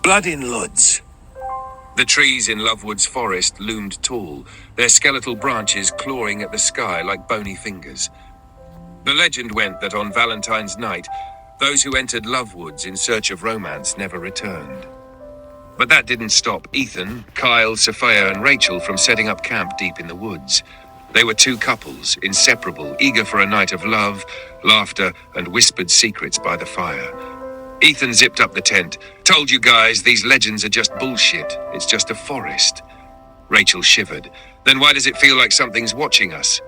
Blood in Lodz. The trees in Lovewood's forest loomed tall, their skeletal branches clawing at the sky like bony fingers. The legend went that on Valentine's night, those who entered Lovewoods in search of romance never returned. But that didn't stop Ethan, Kyle, Sophia, and Rachel from setting up camp deep in the woods. They were two couples, inseparable, eager for a night of love, laughter, and whispered secrets by the fire. Ethan zipped up the tent. "Told you guys, these legends are just bullshit. It's just a forest." Rachel shivered. "Then why does it feel like something's watching us?"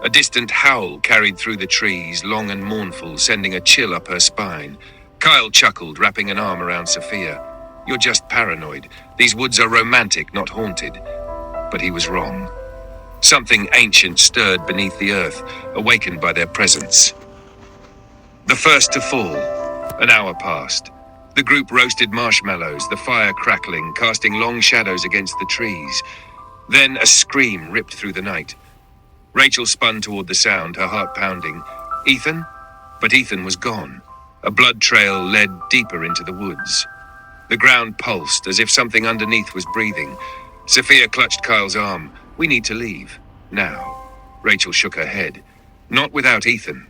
A distant howl carried through the trees, long and mournful, sending a chill up her spine. Kyle chuckled, wrapping an arm around Sophia. "You're just paranoid. These woods are romantic, not haunted." But he was wrong. Something ancient stirred beneath the earth, awakened by their presence. The first to fall. An hour passed. The group roasted marshmallows, the fire crackling, casting long shadows against the trees. Then a scream ripped through the night. Rachel spun toward the sound, her heart pounding. Ethan? But Ethan was gone. A blood trail led deeper into the woods. The ground pulsed as if something underneath was breathing. Sophia clutched Kyle's arm. "We need to leave. Now." Rachel shook her head. "Not without Ethan."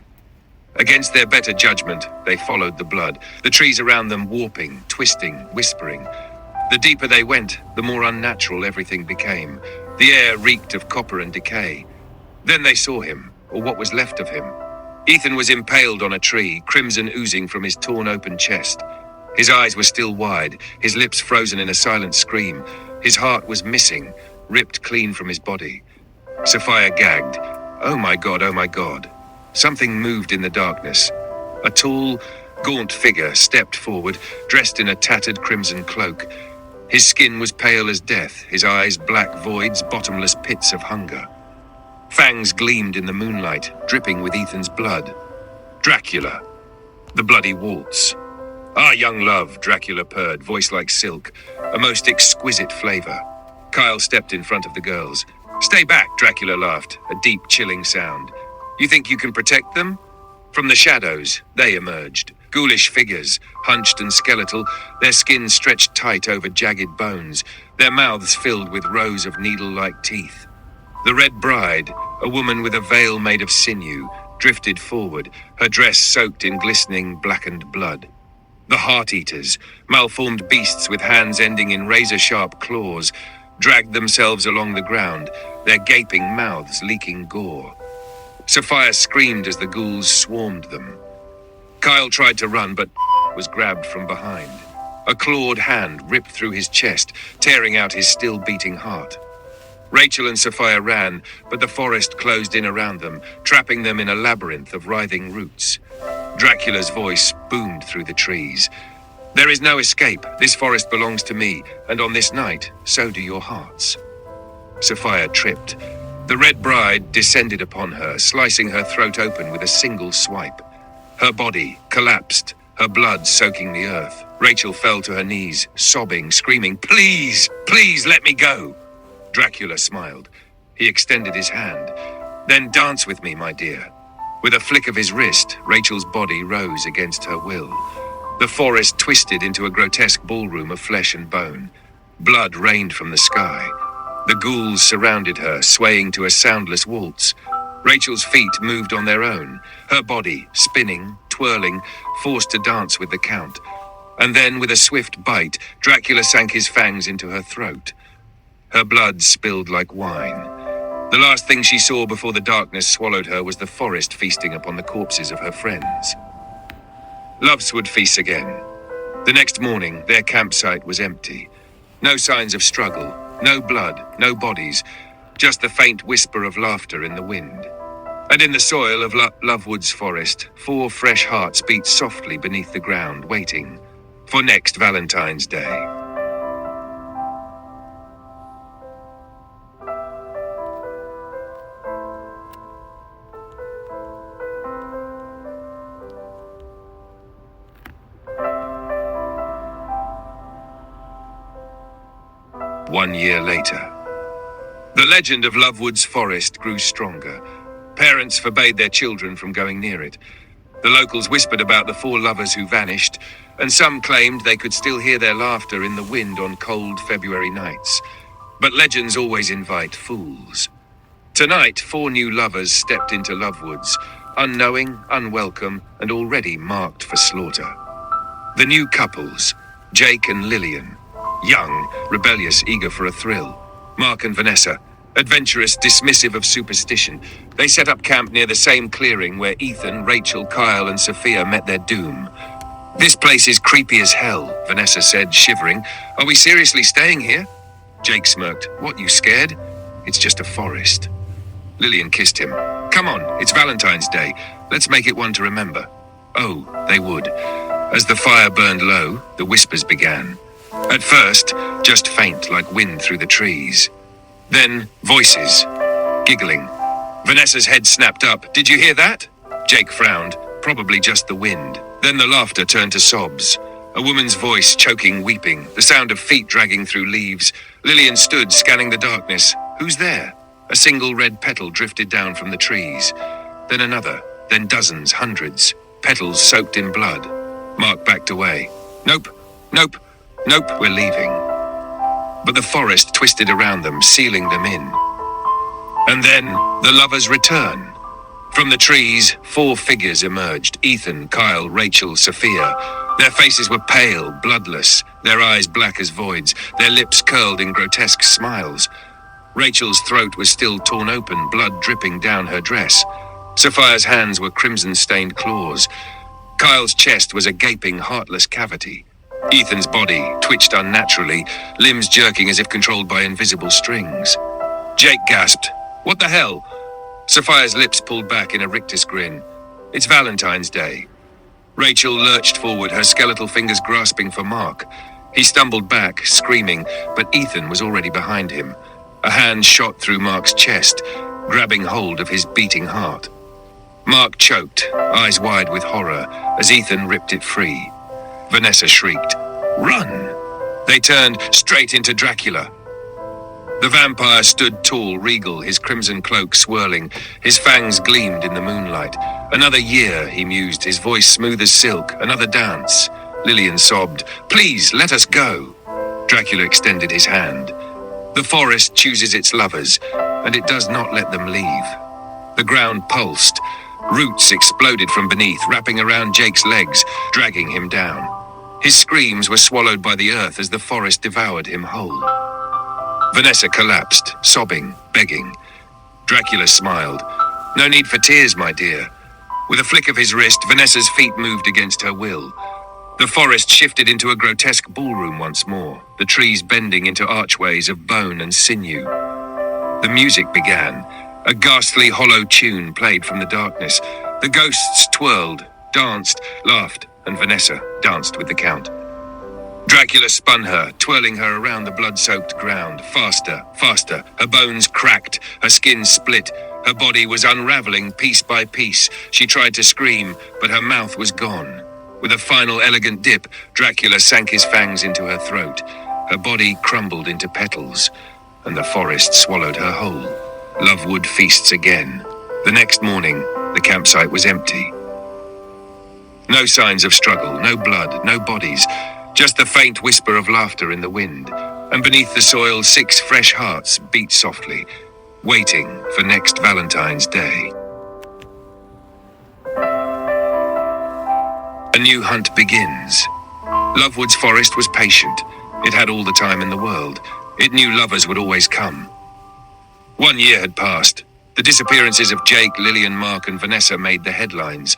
Against their better judgment, they followed the blood, the trees around them warping, twisting, whispering. The deeper they went, the more unnatural everything became. The air reeked of copper and decay. Then they saw him, or what was left of him. Ethan was impaled on a tree, crimson oozing from his torn open chest. His eyes were still wide, his lips frozen in a silent scream. His heart was missing, ripped clean from his body. Sophia gagged. Oh my God, oh my God. Something moved in the darkness. A tall, gaunt figure stepped forward, dressed in a tattered crimson cloak. His skin was pale as death, his eyes black voids, bottomless pits of hunger. Fangs gleamed in the moonlight, dripping with Ethan's blood. Dracula. The bloody waltz. "Ah, young love," Dracula purred, voice like silk, a most exquisite flavor. Kyle stepped in front of the girls. "Stay back," Dracula laughed, a deep, chilling sound. "You think you can protect them?" From the shadows, they emerged. Ghoulish figures, hunched and skeletal, their skin stretched tight over jagged bones, their mouths filled with rows of needle-like teeth. The Red Bride, a woman with a veil made of sinew, drifted forward, her dress soaked in glistening, blackened blood. The Heart-Eaters, malformed beasts with hands ending in razor-sharp claws, dragged themselves along the ground, their gaping mouths leaking gore. Sophia screamed as the ghouls swarmed them. Kyle tried to run, but was grabbed from behind. A clawed hand ripped through his chest, tearing out his still-beating heart. Rachel and Sophia ran, but the forest closed in around them, trapping them in a labyrinth of writhing roots. Dracula's voice boomed through the trees. "There is no escape. This forest belongs to me, and on this night, so do your hearts." Sophia tripped. The Red Bride descended upon her, slicing her throat open with a single swipe. Her body collapsed, her blood soaking the earth. Rachel fell to her knees, sobbing, screaming, "Please, please let me go." Dracula smiled. He extended his hand. "Then dance with me, my dear." With a flick of his wrist, Rachel's body rose against her will. The forest twisted into a grotesque ballroom of flesh and bone. Blood rained from the sky. The ghouls surrounded her, swaying to a soundless waltz. Rachel's feet moved on their own, her body spinning, twirling, forced to dance with the count. And then, with a swift bite, Dracula sank his fangs into her throat. Her blood spilled like wine. The last thing she saw before the darkness swallowed her was the forest feasting upon the corpses of her friends. Lovewood feasts again. The next morning, their campsite was empty. No signs of struggle, no blood, no bodies, just the faint whisper of laughter in the wind. And in the soil of Lovewood's forest, 4 fresh hearts beat softly beneath the ground, waiting for next Valentine's Day. One year later. The legend of Lovewood's forest grew stronger. Parents forbade their children from going near it. The locals whispered about the four lovers who vanished, and some claimed they could still hear their laughter in the wind on cold February nights. But legends always invite fools. Tonight, four new lovers stepped into Lovewoods, unknowing, unwelcome, and already marked for slaughter. The new couples, Jake and Lillian. Young, rebellious, eager for a thrill. Mark and Vanessa, adventurous, dismissive of superstition. They set up camp near the same clearing where Ethan, Rachel, Kyle, and Sophia met their doom. "This place is creepy as hell," Vanessa said, shivering. "Are we seriously staying here?" Jake smirked. "What, you scared? It's just a forest." Lillian kissed him. "Come on, it's Valentine's Day. Let's make it one to remember." Oh, they would. As the fire burned low, the whispers began. At first, just faint like wind through the trees. Then, voices. Giggling. Vanessa's head snapped up. "Did you hear that?" Jake frowned. Probably just the wind. Then the laughter turned to sobs. A woman's voice, choking, weeping. The sound of feet dragging through leaves. Lillian stood, scanning the darkness. Who's there? A single red petal drifted down from the trees. Then another. Then dozens, hundreds. Petals soaked in blood. Mark backed away. Nope, nope, nope, we're leaving. But the forest twisted around them, sealing them in. And then, the lovers return. From the trees, four figures emerged. Ethan, Kyle, Rachel, Sophia. Their faces were pale, bloodless, their eyes black as voids, their lips curled in grotesque smiles. Rachel's throat was still torn open, blood dripping down her dress. Sophia's hands were crimson-stained claws. Kyle's chest was a gaping, heartless cavity. Ethan's body twitched unnaturally, limbs jerking as if controlled by invisible strings. Jake gasped, "What the hell?" Sophia's lips pulled back in a rictus grin. "It's Valentine's Day." Rachel lurched forward, her skeletal fingers grasping for Mark. He stumbled back, screaming, but Ethan was already behind him. A hand shot through Mark's chest, grabbing hold of his beating heart. Mark choked, eyes wide with horror, as Ethan ripped it free. Vanessa shrieked, "Run!" They turned straight into Dracula. The vampire stood tall, regal, his crimson cloak swirling. His fangs gleamed in the moonlight. "Another year," he mused, his voice smooth as silk. "Another dance." Lillian sobbed, "Please, let us go." Dracula extended his hand. The forest chooses its lovers, and it does not let them leave. The ground pulsed. Roots exploded from beneath, wrapping around Jake's legs, dragging him down. His screams were swallowed by the earth as the forest devoured him whole. Vanessa collapsed, sobbing, begging. Dracula smiled. "No need for tears, my dear." With a flick of his wrist, Vanessa's feet moved against her will. The forest shifted into a grotesque ballroom once more, the trees bending into archways of bone and sinew. The music began. A ghastly, hollow tune played from the darkness. The ghosts twirled, danced, laughed, and Vanessa danced with the count. Dracula spun her, twirling her around the blood-soaked ground. Faster, faster. Her bones cracked, her skin split. Her body was unraveling piece by piece. She tried to scream, but her mouth was gone. With a final elegant dip, Dracula sank his fangs into her throat. Her body crumbled into petals, and the forest swallowed her whole. Lovewood feasts again. The next morning, the campsite was empty. No signs of struggle, no blood, no bodies, just the faint whisper of laughter in the wind. And beneath the soil, 6 fresh hearts beat softly, waiting for next Valentine's Day. A new hunt begins. Lovewood's forest was patient. It had all the time in the world. It knew lovers would always come. 1 year had passed. The disappearances of Jake, Lillian, Mark, and Vanessa made the headlines.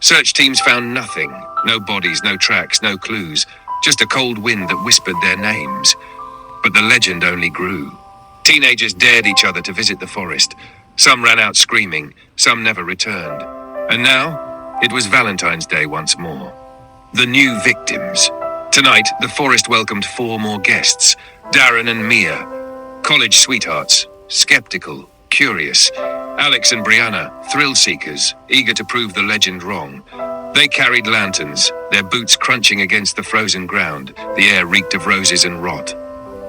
Search teams found nothing. No bodies, no tracks, no clues. Just a cold wind that whispered their names. But the legend only grew. Teenagers dared each other to visit the forest. Some ran out screaming. Some never returned. And now, it was Valentine's Day once more. The new victims. Tonight, the forest welcomed 4 more guests. Darren and Mia. College sweethearts. Skeptical. Curious. Alex and Brianna. Thrill-seekers. Eager to prove the legend wrong. They carried lanterns, their boots crunching against the frozen ground. The air reeked of roses and rot.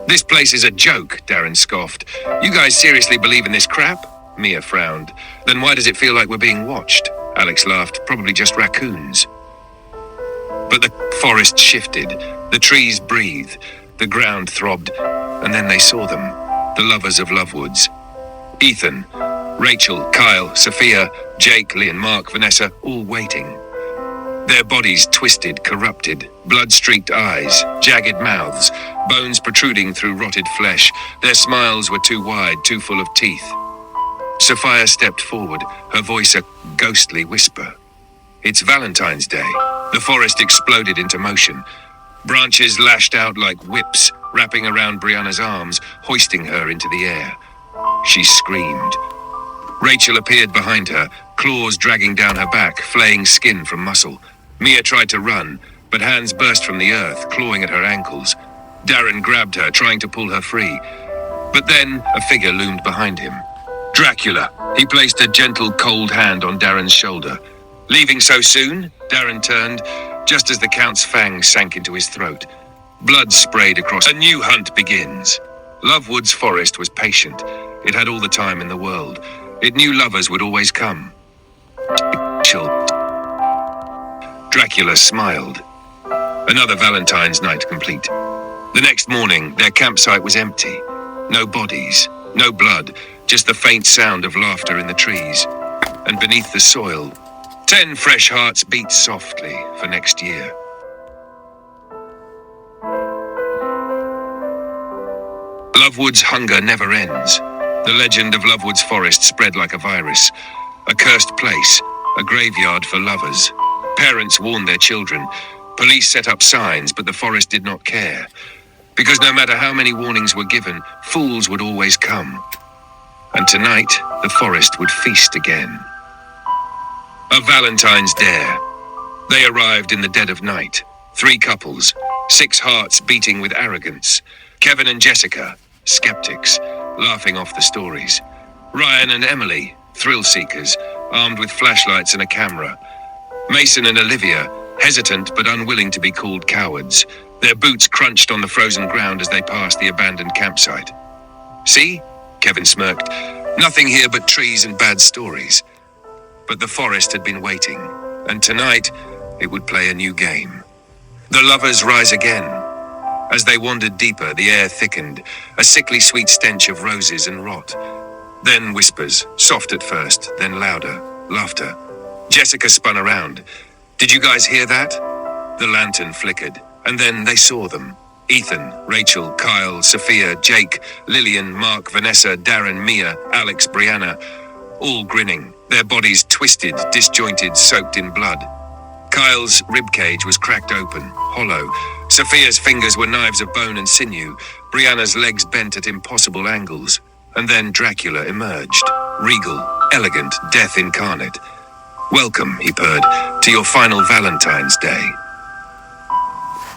"This place is a joke," Darren scoffed. "You guys seriously believe in this crap?" Mia frowned. "Then why does it feel like we're being watched?" Alex laughed. Probably just raccoons. But the forest shifted. The trees breathed. The ground throbbed. And then they saw them. The lovers of Lovewoods. Ethan, Rachel, Kyle, Sophia, Jake, Lynn, Mark, Vanessa, all waiting. Their bodies twisted, corrupted, blood-streaked eyes, jagged mouths, bones protruding through rotted flesh. Their smiles were too wide, too full of teeth. Sophia stepped forward, her voice a ghostly whisper. It's Valentine's Day. The forest exploded into motion. Branches lashed out like whips, wrapping around Brianna's arms, hoisting her into the air. She screamed. Rachel appeared behind her, claws dragging down her back, flaying skin from muscle. Mia tried to run, but hands burst from the earth, clawing at her ankles. Darren grabbed her, trying to pull her free. But then a figure loomed behind him. Dracula. He placed a gentle, cold hand on Darren's shoulder. Leaving so soon? Darren turned, just as the Count's fangs sank into his throat. Blood sprayed across. A new hunt begins. Lovewood's forest was patient. It had all the time in the world. It knew lovers would always come. Dracula smiled. Another Valentine's night complete. The next morning, their campsite was empty. No bodies, no blood, just the faint sound of laughter in the trees. And beneath the soil, 10 fresh hearts beat softly for next year. Lovewood's hunger never ends. The legend of Lovewood's forest spread like a virus. A cursed place, a graveyard for lovers. Parents warned their children. Police set up signs, but the forest did not care. Because no matter how many warnings were given, fools would always come. And tonight, the forest would feast again. A Valentine's dare. They arrived in the dead of night. 3 couples, 6 hearts beating with arrogance. Kevin and Jessica, skeptics, laughing off the stories. Ryan and Emily, thrill seekers, armed with flashlights and a camera. Mason and Olivia, hesitant but unwilling to be called cowards. Their boots crunched on the frozen ground as they passed the abandoned campsite. See? Kevin smirked. Nothing here but trees and bad stories. But the forest had been waiting, and tonight it would play a new game. The lovers rise again. As they wandered deeper, the air thickened, a sickly sweet stench of roses and rot. Then whispers, soft at first, then louder, laughter. Jessica spun around. Did you guys hear that? The lantern flickered, and then they saw them. Ethan, Rachel, Kyle, Sophia, Jake, Lillian, Mark, Vanessa, Darren, Mia, Alex, Brianna, all grinning, their bodies twisted, disjointed, soaked in blood. Kyle's ribcage was cracked open, hollow. Sophia's fingers were knives of bone and sinew. Brianna's legs bent at impossible angles. And then Dracula emerged, regal, elegant, death incarnate. Welcome, he purred, to your final Valentine's Day.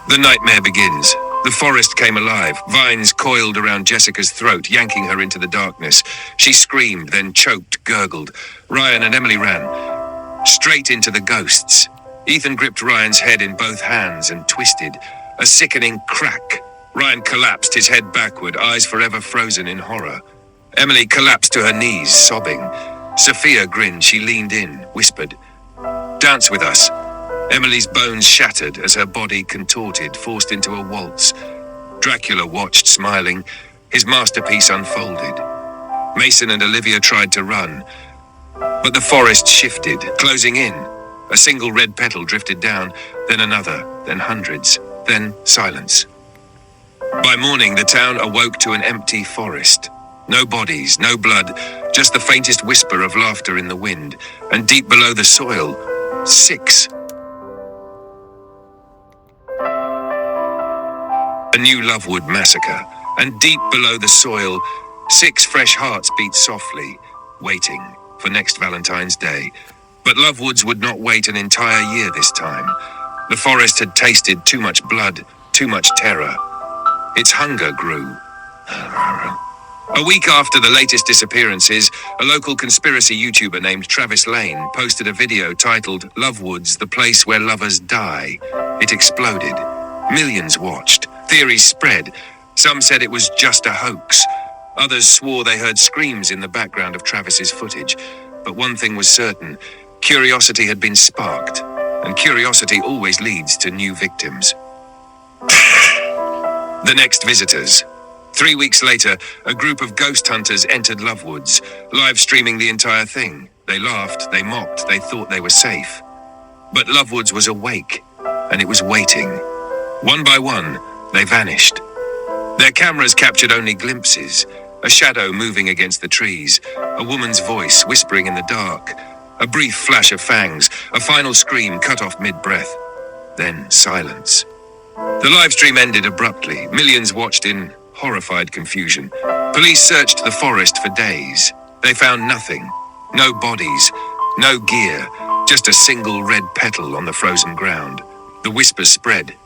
The nightmare begins. The forest came alive. Vines coiled around Jessica's throat, yanking her into the darkness. She screamed, then choked, gurgled. Ryan and Emily ran, straight into the ghosts. Ethan gripped Ryan's head in both hands and twisted. A sickening crack. Ryan collapsed, his head backward, eyes forever frozen in horror. Emily collapsed to her knees, sobbing. Sophia grinned. She leaned in, whispered, "Dance with us." Emily's bones shattered as her body contorted, forced into a waltz. Dracula watched, smiling. His masterpiece unfolded. Mason and Olivia tried to run, but the forest shifted, closing in. A single red petal drifted down, then another, then hundreds, then silence. By morning, the town awoke to an empty forest. No bodies, no blood, just the faintest whisper of laughter in the wind. And deep below the soil, 6. A new Lovewood massacre. And deep below the soil, 6 fresh hearts beat softly, waiting for next Valentine's Day. But Lovewoods would not wait an entire year this time. The forest had tasted too much blood, too much terror. Its hunger grew. A week after the latest disappearances, a local conspiracy YouTuber named Travis Lane posted a video titled "Lovewoods, the place where lovers die." It exploded. Millions watched. Theories spread. Some said it was just a hoax. Others swore they heard screams in the background of Travis's footage. But one thing was certain. Curiosity had been sparked, and curiosity always leads to new victims. The next visitors. 3 weeks later, a group of ghost hunters entered Lovewoods, live streaming the entire thing. They laughed, they mocked, they thought they were safe. But Lovewoods was awake, and it was waiting. One by one, they vanished. Their cameras captured only glimpses, a shadow moving against the trees, a woman's voice whispering in the dark, a brief flash of fangs, a final scream cut off mid-breath. Then silence. The live stream ended abruptly. Millions watched in horrified confusion. Police searched the forest for days. They found nothing. No bodies, no gear, just a single red petal on the frozen ground. The whispers spread.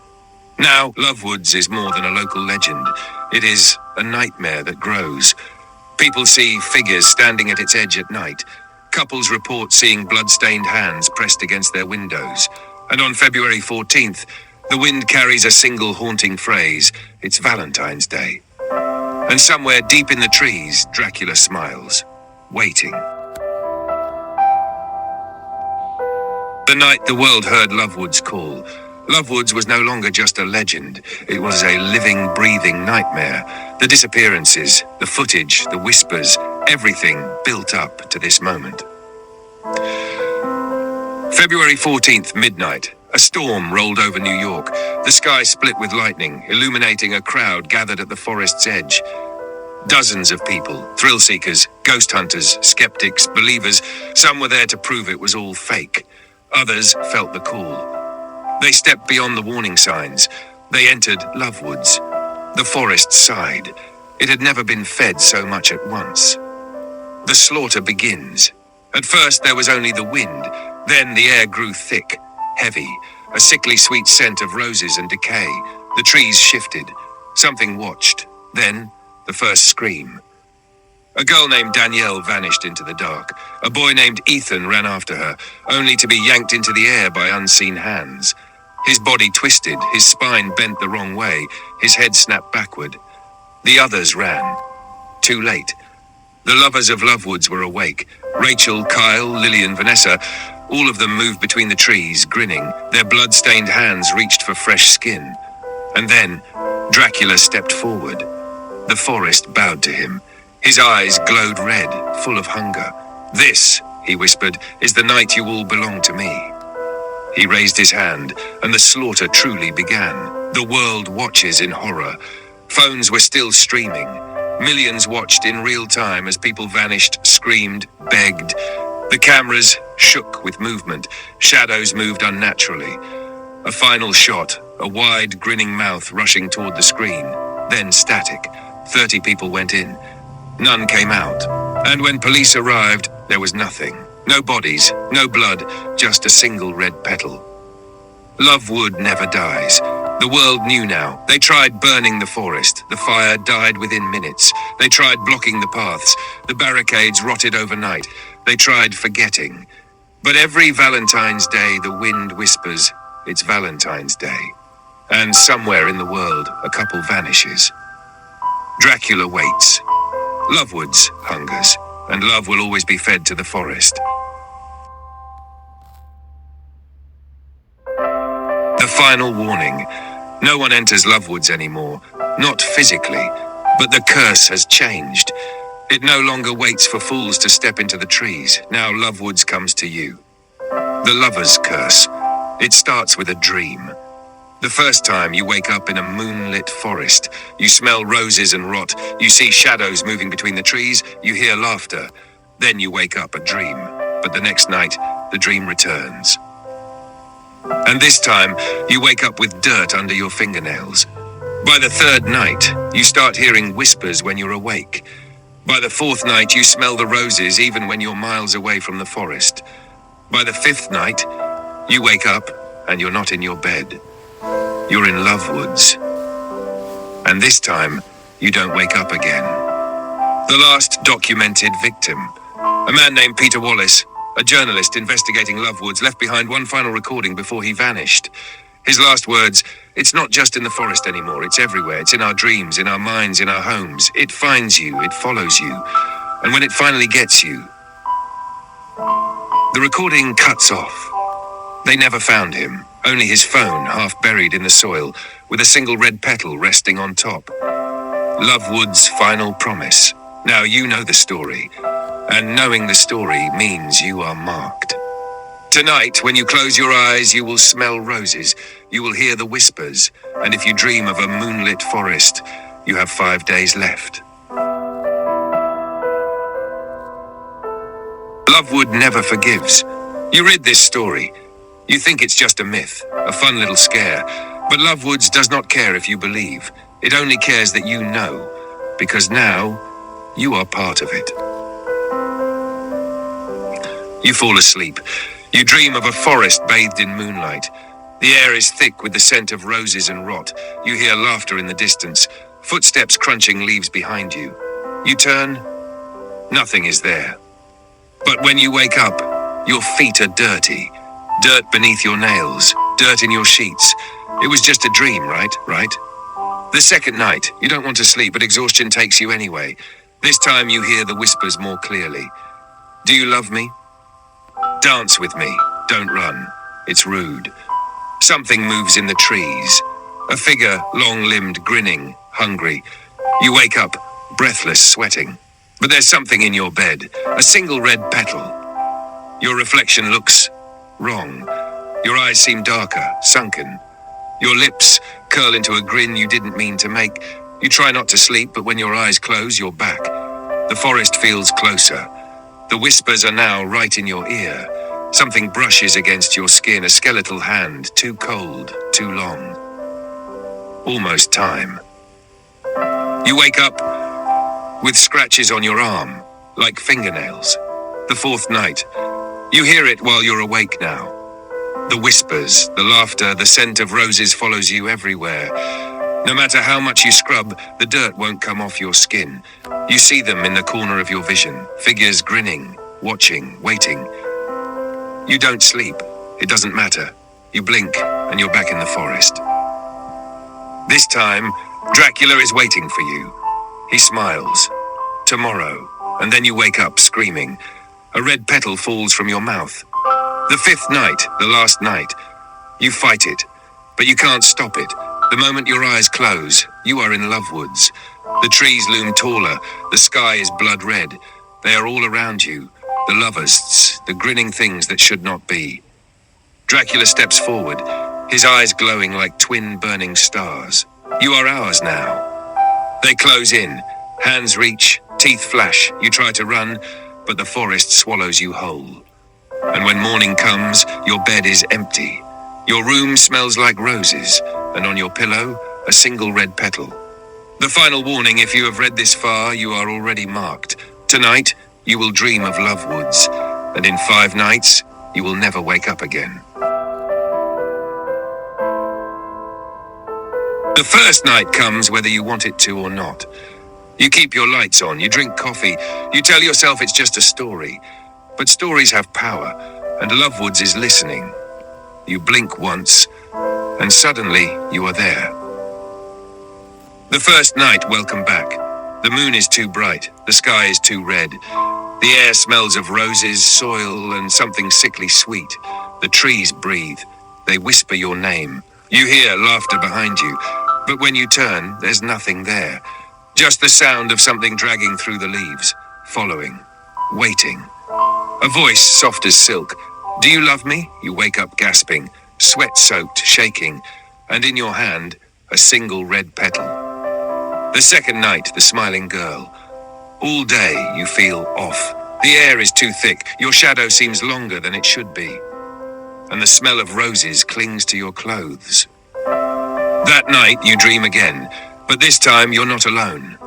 Now, Lovewoods is more than a local legend. It is a nightmare that grows. People see figures standing at its edge at night. Couples report seeing blood-stained hands pressed against their windows. And on February 14th, the wind carries a single haunting phrase. It's Valentine's Day. And somewhere deep in the trees, Dracula smiles, waiting. The night the world heard Lovewoods call, Lovewoods was no longer just a legend. It was a living, breathing nightmare. The disappearances, the footage, the whispers, everything built up to this moment. February 14th, midnight. A storm rolled over New York. The sky split with lightning, illuminating a crowd gathered at the forest's edge. Dozens of people, thrill seekers, ghost hunters, skeptics, believers. Some were there to prove it was all fake. Others felt the call. They stepped beyond the warning signs. They entered Lovewoods. The forest sighed. It had never been fed so much at once. The slaughter begins. At first there was only the wind. Then the air grew thick, heavy, a sickly sweet scent of roses and decay. The trees shifted. Something watched. Then, the first scream. A girl named Danielle vanished into the dark. A boy named Ethan ran after her, only to be yanked into the air by unseen hands. His body twisted, his spine bent the wrong way, his head snapped backward. The others ran. Too late. The lovers of Lovewoods were awake. Rachel, Kyle, Lillian, Vanessa, all of them moved between the trees, grinning. Their blood-stained hands reached for fresh skin. And then, Dracula stepped forward. The forest bowed to him. His eyes glowed red, full of hunger. "This," he whispered, "is the night you all belong to me." He raised his hand, and the slaughter truly began. The world watches in horror. Phones were still streaming. Millions watched in real time as people vanished, screamed, begged. The cameras shook with movement. Shadows moved unnaturally. A final shot, a wide, grinning mouth rushing toward the screen. Then static. 30 people went in. None came out. And when police arrived, there was nothing. No bodies, no blood, just a single red petal. Lovewood never dies. The world knew now. They tried burning the forest. The fire died within minutes. They tried blocking the paths. The barricades rotted overnight. They tried forgetting. But every Valentine's Day, the wind whispers, it's Valentine's Day. And somewhere in the world, a couple vanishes. Dracula waits. Lovewoods hungers. And love will always be fed to the forest. The final warning. No one enters Lovewoods anymore. Not physically, but the curse has changed. It no longer waits for fools to step into the trees. Now Lovewoods comes to you. The lover's curse. It starts with a dream. The first time you wake up in a moonlit forest, you smell roses and rot, you see shadows moving between the trees, you hear laughter. Then you wake up a dream. But the next night, the dream returns. And this time, you wake up with dirt under your fingernails. By the third night, you start hearing whispers when you're awake. By the fourth night, you smell the roses even when you're miles away from the forest. By the fifth night, you wake up and you're not in your bed. You're in Lovewoods. And this time, you don't wake up again. The last documented victim. A man named Peter Wallace, a journalist investigating Lovewoods, left behind one final recording before he vanished. His last words, "It's not just in the forest anymore, it's everywhere. It's in our dreams, in our minds, in our homes. It finds you, it follows you. And when it finally gets you, The recording cuts off. They never found him, only his phone half buried in the soil, with a single red petal resting on top. Lovewood's final promise. Now you know the story, and knowing the story means you are marked. Tonight, when you close your eyes, you will smell roses, you will hear the whispers, and if you dream of a moonlit forest, you have 5 days left. Lovewood never forgives. You read this story. You think it's just a myth, a fun little scare, but Lovewoods does not care if you believe. It only cares that you know, because now you are part of it. You fall asleep. You dream of a forest bathed in moonlight. The air is thick with the scent of roses and rot. You hear laughter in the distance, footsteps crunching leaves behind you. You turn, nothing is there. But when you wake up, your feet are dirty. Dirt beneath your nails, dirt in your sheets. It was just a dream, right? The second night, you don't want to sleep, but exhaustion takes you anyway. This time you hear the whispers more clearly. Do you love me? Dance with me. Don't run. It's rude. Something moves in the trees. A figure, long-limbed, grinning, hungry. You wake up, breathless, sweating. But there's something in your bed. A single red petal. Your reflection looks wrong. Your eyes seem darker, sunken. Your lips curl into a grin you didn't mean to make. You try not to sleep, but when your eyes close, you're back. The forest feels closer. The whispers are now right in your ear. Something brushes against your skin, a skeletal hand, too cold, too long. Almost time. You wake up with scratches on your arm, like fingernails. The fourth night. You hear it while you're awake now. The whispers, the laughter, the scent of roses follows you everywhere. No matter how much you scrub, the dirt won't come off your skin. You see them in the corner of your vision, figures grinning, watching, waiting. You don't sleep. It doesn't matter. You blink, and you're back in the forest. This time, Dracula is waiting for you. He smiles. Tomorrow. And then you wake up screaming. A red petal falls from your mouth. The fifth night, the last night. You fight it, but you can't stop it. The moment your eyes close, you are in Lovewoods. The trees loom taller. The sky is blood red. They are all around you. The lovests, the grinning things that should not be. Dracula steps forward, his eyes glowing like twin burning stars. You are ours now. They close in. Hands reach, teeth flash. You try to run, but the forest swallows you whole. And when morning comes, your bed is empty. Your room smells like roses, and on your pillow, a single red petal. The final warning: if you have read this far, you are already marked. Tonight, you will dream of Lovewoods, and in 5 nights, you will never wake up again. The first night comes whether you want it to or not. You keep your lights on, you drink coffee, you tell yourself it's just a story. But stories have power, and Lovewoods is listening. You blink once, and suddenly you are there. The first night, welcome back. The moon is too bright, the sky is too red. The air smells of roses, soil, and something sickly sweet. The trees breathe. They whisper your name. You hear laughter behind you, but when you turn, there's nothing there. Just the sound of something dragging through the leaves, following, waiting. A voice soft as silk. Do you love me? You wake up gasping, sweat-soaked, shaking, and in your hand, a single red petal. The second night, the smiling girl. All day, you feel off. The air is too thick. Your shadow seems longer than it should be. And the smell of roses clings to your clothes. That night, you dream again, but this time, you're not alone.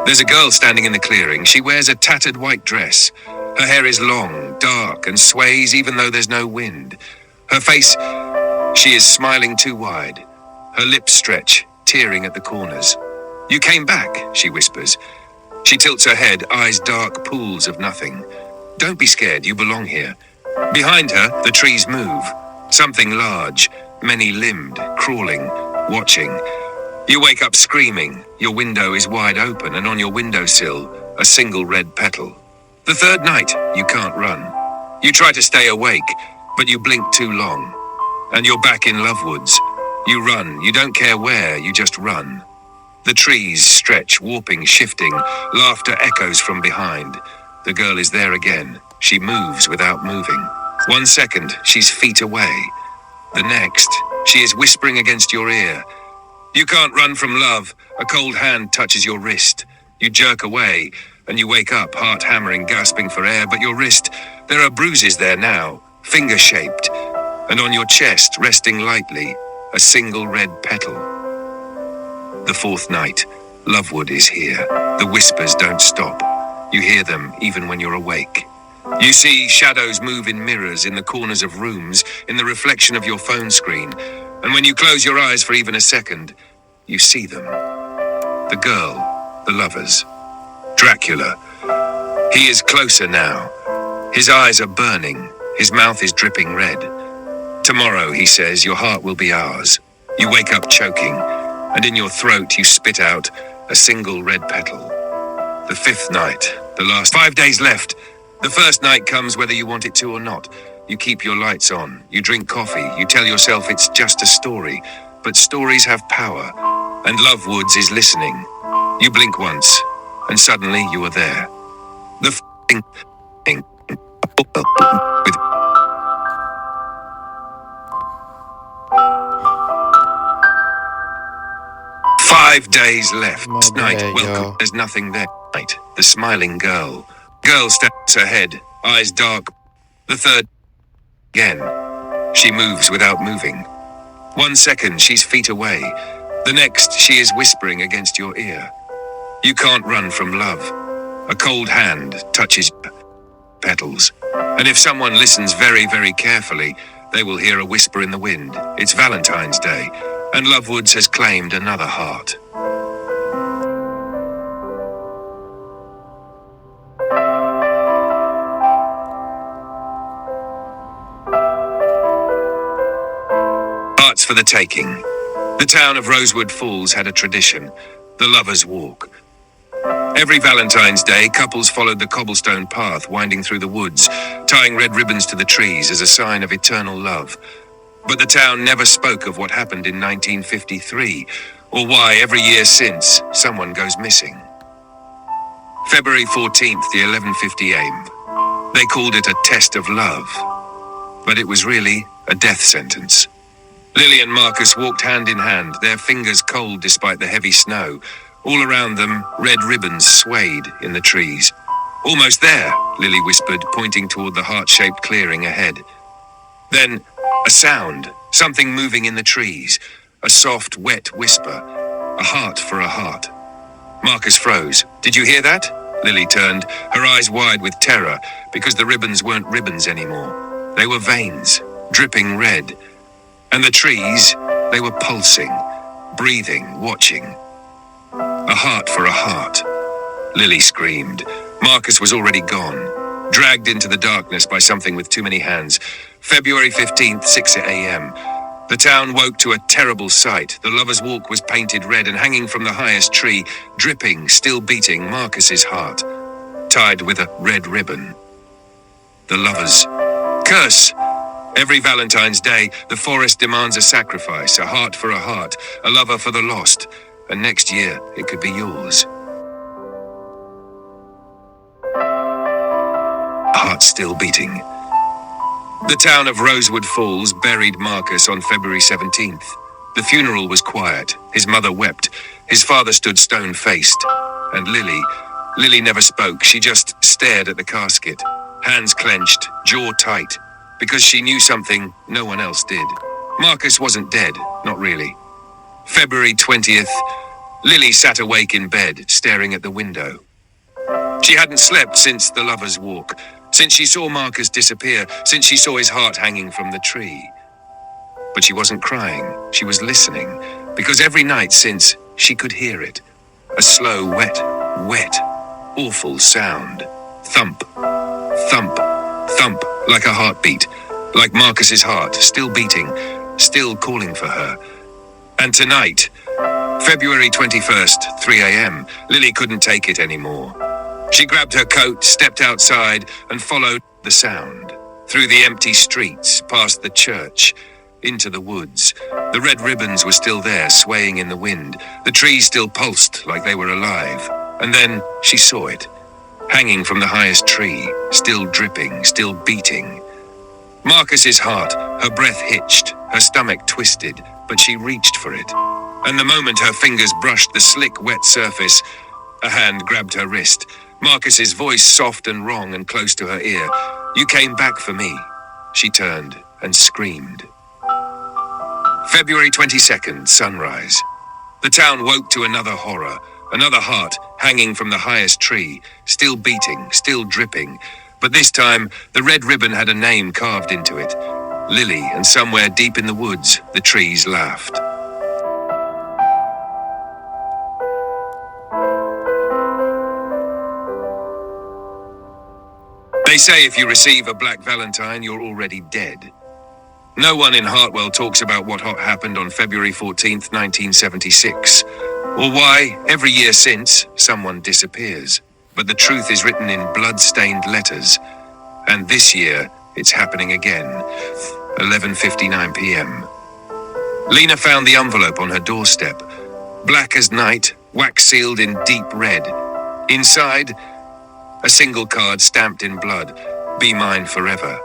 There's a girl standing in the clearing. She wears a tattered white dress. Her hair is long, dark, and sways even though there's no wind. Her face, she is smiling too wide. Her lips stretch, tearing at the corners. You came back, she whispers. She tilts her head, eyes dark pools of nothing. Don't be scared, you belong here. Behind her, the trees move. Something large, many-limbed, crawling, watching. You wake up screaming. Your window is wide open, and on your windowsill, a single red petal. The third night, you can't run. You try to stay awake, but you blink too long. And you're back in Lovewoods. You run, you don't care where, you just run. The trees stretch, warping, shifting, laughter echoes from behind. The girl is there again. She moves without moving. 1 second, she's feet away. The next, she is whispering against your ear. You can't run from love. A cold hand touches your wrist. You jerk away, and you wake up, heart hammering, gasping for air, but your wrist, there are bruises there now, finger-shaped, and on your chest, resting lightly, a single red petal. The fourth night, Lovewood is here. The whispers don't stop. You hear them even when you're awake. You see shadows move in mirrors, in the corners of rooms, in the reflection of your phone screen, and when you close your eyes for even a second, you see them. The girl, the lovers. Dracula. He is closer now. His eyes are burning. His mouth is dripping red. Tomorrow, he says, your heart will be ours. You wake up choking, and in your throat you spit out a single red petal. The fifth night, the last 5 days left. The first night comes whether you want it to or not. You keep your lights on, you drink coffee, you tell yourself it's just a story. But stories have power, and Lovewoods is listening. You blink once, and suddenly you are there. The f***ing thing with 5 days left. Night, welcome. There's nothing there. Night, the smiling girl. Girl steps ahead, eyes dark. The third again. She moves without moving. 1 second, she's feet away. The next, she is whispering against your ear. You can't run from love. A cold hand touches petals. And if someone listens very, very carefully, they will hear a whisper in the wind. It's Valentine's Day, and Lovewoods has claimed another heart. Hearts for the taking. The town of Rosewood Falls had a tradition, the Lovers' Walk. Every Valentine's Day, couples followed the cobblestone path winding through the woods, tying red ribbons to the trees as a sign of eternal love. But the town never spoke of what happened in 1953, or why every year since, someone goes missing. February 14th, the 11:50 a.m. They called it a test of love, but it was really a death sentence. Lily and Marcus walked hand in hand, their fingers cold despite the heavy snow. All around them, red ribbons swayed in the trees. Almost there, Lily whispered, pointing toward the heart-shaped clearing ahead. Then, a sound, something moving in the trees, a soft, wet whisper, a heart for a heart. Marcus froze. Did you hear that? Lily turned, her eyes wide with terror, because the ribbons weren't ribbons anymore. They were veins, dripping red. And the trees, they were pulsing, breathing, watching. A heart for a heart. Lily screamed. Marcus was already gone, dragged into the darkness by something with too many hands. February 15th, 6 a.m. The town woke to a terrible sight. The Lovers' Walk was painted red, and hanging from the highest tree, dripping, still beating, Marcus's heart, tied with a red ribbon. The lovers. Curse! Every Valentine's Day, the forest demands a sacrifice, a heart for a heart, a lover for the lost, and next year it could be yours. Heart still beating. The town of Rosewood Falls buried Marcus on February 17th. The funeral was quiet. His mother wept. His father stood stone-faced. And Lily never spoke. She just stared at the casket, hands clenched, jaw tight, because she knew something no one else did. Marcus wasn't dead, not really. February 20th, Lily sat awake in bed, staring at the window. She hadn't slept since the Lovers' Walk, since she saw Marcus disappear, since she saw his heart hanging from the tree. But she wasn't crying, she was listening, because every night since, she could hear it. A slow, wet, awful sound. Thump, thump, thump, like a heartbeat, like Marcus's heart, still beating, still calling for her. And tonight, February 21st, 3 a.m., Lily couldn't take it anymore. She grabbed her coat, stepped outside, and followed the sound. Through the empty streets, past the church, into the woods. The red ribbons were still there, swaying in the wind. The trees still pulsed like they were alive. And then she saw it, hanging from the highest tree, still dripping, still beating. Marcus's heart, her breath hitched, her stomach twisted, but she reached for it. And the moment her fingers brushed the slick, wet surface, a hand grabbed her wrist. Marcus's voice, soft and wrong and close to her ear. "You came back for me." She turned and screamed. February 22nd, sunrise. The town woke to another horror, another heart hanging from the highest tree, still beating, still dripping. But this time, the red ribbon had a name carved into it. Lily, and somewhere deep in the woods, the trees laughed. They say if you receive a black Valentine, you're already dead. No one in Hartwell talks about what happened on February 14th, 1976, or why, every year since, someone disappears. But the truth is written in blood-stained letters. And this year, it's happening again. 11:59 p.m. Lena found the envelope on her doorstep. Black as night, wax-sealed in deep red. Inside, a single card stamped in blood. "Be mine forever."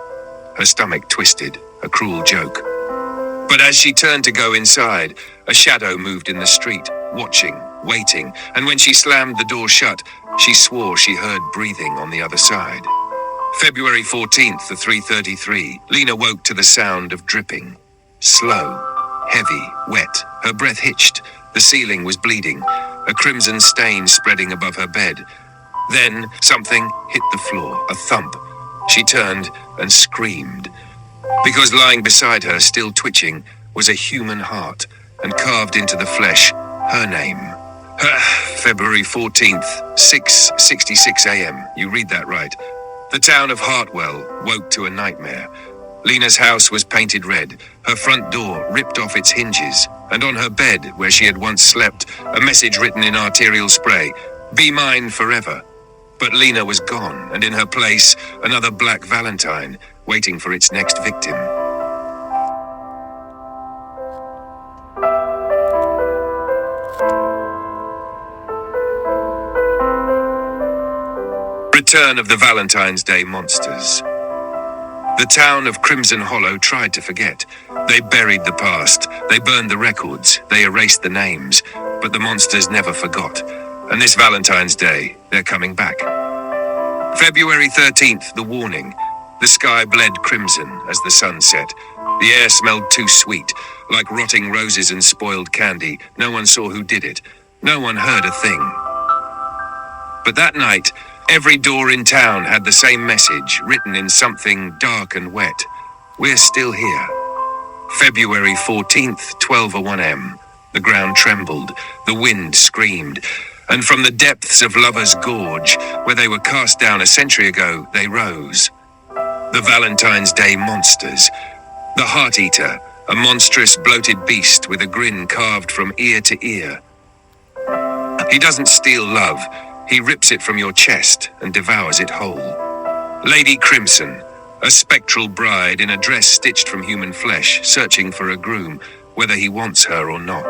Her stomach twisted, a cruel joke. But as she turned to go inside, a shadow moved in the street, watching, waiting, and when she slammed the door shut, she swore she heard breathing on the other side. February 14th at 3:33, Lena woke to the sound of dripping. Slow, heavy, wet. Her breath hitched. The ceiling was bleeding, a crimson stain spreading above her bed. Then something hit the floor, a thump. She turned and screamed. Because lying beside her, still twitching, was a human heart, and carved into the flesh, her name. February 14th, 6:66 a.m. You read that right. The town of Hartwell woke to a nightmare. Lena's house was painted red, her front door ripped off its hinges, and on her bed, where she had once slept, a message written in arterial spray, "Be mine forever." But Lena was gone, and in her place, another black Valentine, waiting for its next victim. Return of the Valentine's Day monsters. The town of Crimson Hollow tried to forget. They buried the past, they burned the records, they erased the names, but the monsters never forgot. And this Valentine's Day, they're coming back. February 13th, the warning. The sky bled crimson as the sun set. The air smelled too sweet, like rotting roses and spoiled candy. No one saw who did it. No one heard a thing. But that night, every door in town had the same message, written in something dark and wet. We're still here. February 14th, 12:01 a.m. The ground trembled. The wind screamed. And from the depths of Lover's Gorge, where they were cast down a century ago, they rose. The Valentine's Day monsters. The Heart Eater, a monstrous bloated beast with a grin carved from ear to ear. He doesn't steal love, he rips it from your chest and devours it whole. Lady Crimson, a spectral bride in a dress stitched from human flesh, searching for a groom, whether he wants her or not.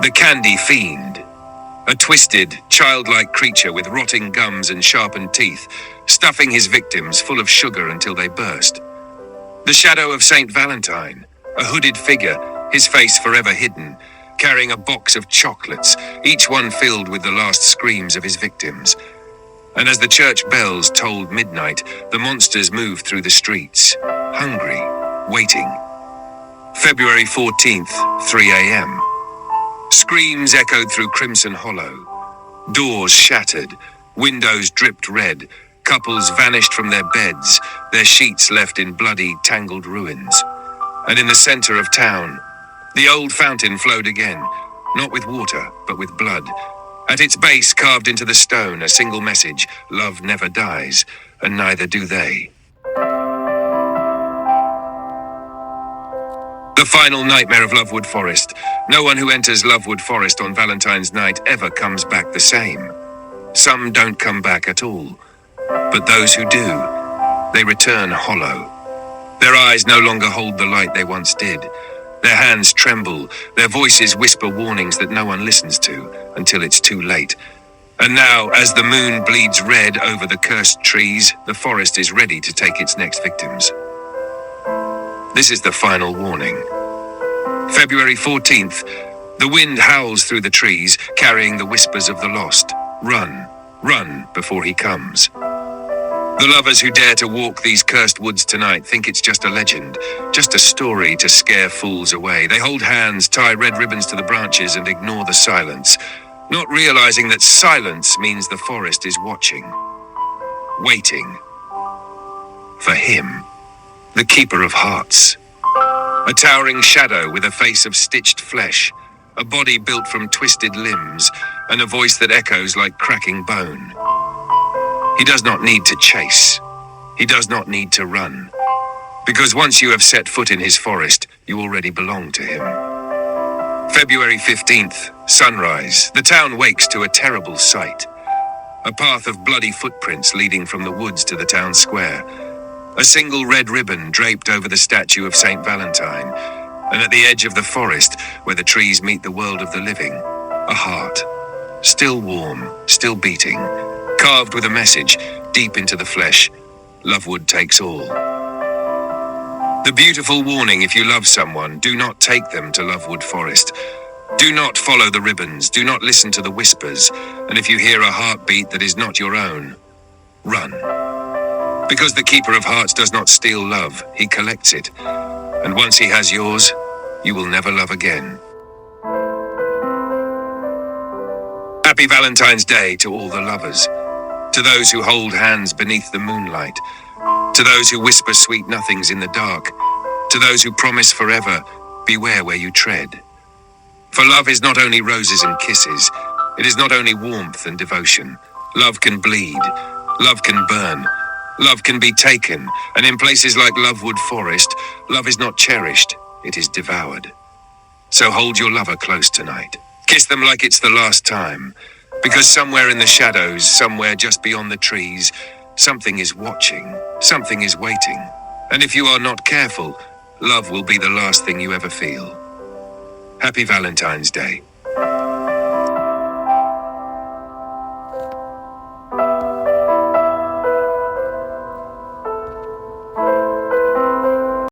The Candy Fiend, a twisted, childlike creature with rotting gums and sharpened teeth, stuffing his victims full of sugar until they burst. The Shadow of Saint Valentine, a hooded figure, his face forever hidden, carrying a box of chocolates, each one filled with the last screams of his victims. And as the church bells tolled midnight, the monsters moved through the streets, hungry, waiting. February 14th, 3 a.m. Screams echoed through Crimson Hollow. Doors shattered, windows dripped red, couples vanished from their beds, their sheets left in bloody, tangled ruins. And in the center of town, the old fountain flowed again, not with water, but with blood. At its base, carved into the stone, a single message: love never dies, and neither do they. The final nightmare of Lovewood Forest. No one who enters Lovewood Forest on Valentine's night ever comes back the same. Some don't come back at all. But those who do, they return hollow. Their eyes no longer hold the light they once did. Their hands tremble, their voices whisper warnings that no one listens to until it's too late. And now, as the moon bleeds red over the cursed trees, the forest is ready to take its next victims. This is the final warning. February 14th, the wind howls through the trees, carrying the whispers of the lost. Run, run before he comes. The lovers who dare to walk these cursed woods tonight think it's just a legend, just a story to scare fools away. They hold hands, tie red ribbons to the branches, and ignore the silence, not realizing that silence means the forest is watching, waiting for him, the keeper of hearts. A towering shadow with a face of stitched flesh, a body built from twisted limbs, and a voice that echoes like cracking bone. He does not need to chase. He does not need to run. Because once you have set foot in his forest, you already belong to him. February 15th, sunrise. The town wakes to a terrible sight. A path of bloody footprints leading from the woods to the town square. A single red ribbon draped over the statue of Saint Valentine. And at the edge of the forest, where the trees meet the world of the living, a heart. Still warm, still beating. Carved with a message, deep into the flesh, Lovewood takes all. The beautiful warning: if you love someone, do not take them to Lovewood Forest. Do not follow the ribbons, do not listen to the whispers, and if you hear a heartbeat that is not your own, run. Because the keeper of hearts does not steal love, he collects it. And once he has yours, you will never love again. Happy Valentine's Day to all the lovers. To those who hold hands beneath the moonlight. To those who whisper sweet nothings in the dark. To those who promise forever, beware where you tread. For love is not only roses and kisses. It is not only warmth and devotion. Love can bleed. Love can burn. Love can be taken. And in places like Lovewood Forest, love is not cherished, it is devoured. So hold your lover close tonight. Kiss them like it's the last time. Because somewhere in the shadows, somewhere just beyond the trees, something is watching, something is waiting. And if you are not careful, love will be the last thing you ever feel. Happy Valentine's Day.